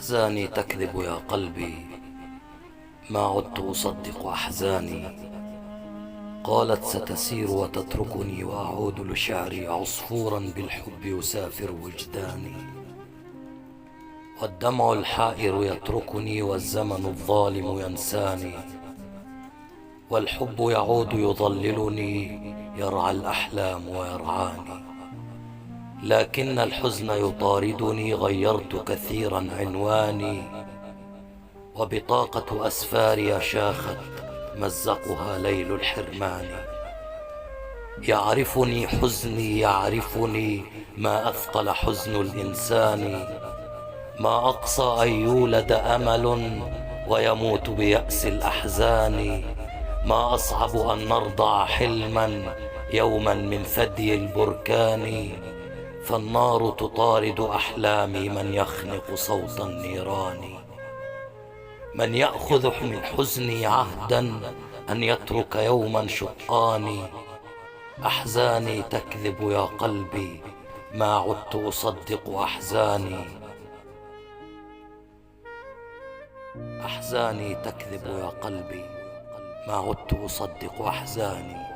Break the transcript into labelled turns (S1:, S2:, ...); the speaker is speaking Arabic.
S1: أحزاني تكذب يا قلبي، ما عدت أصدق أحزاني. قالت ستسير وتتركني، وأعود لشعري عصفورا بالحب يسافر وجداني. والدمع الحائر يتركني، والزمن الظالم ينساني، والحب يعود يضللني، يرعى الأحلام ويرعاني. لكن الحزن يطاردني، غيرت كثيرا عنواني، وبطاقة أسفاري شاخت مزقها ليل الحرمان. يعرفني حزني يعرفني، ما أثقل حزن الإنسان. ما أقصى أن يولد أمل ويموت بيأس الأحزان. ما أصعب أن نرضع حلما يوما من ثدي البركان. فالنار تطارد أحلامي، من يخنق صوت النيران. من يأخذ من حزني عهدا أن يترك يوما شقاني. أحزاني تكذب يا قلبي، ما عدت أصدق أحزاني. أحزاني تكذب يا قلبي، ما عدت أصدق أحزاني.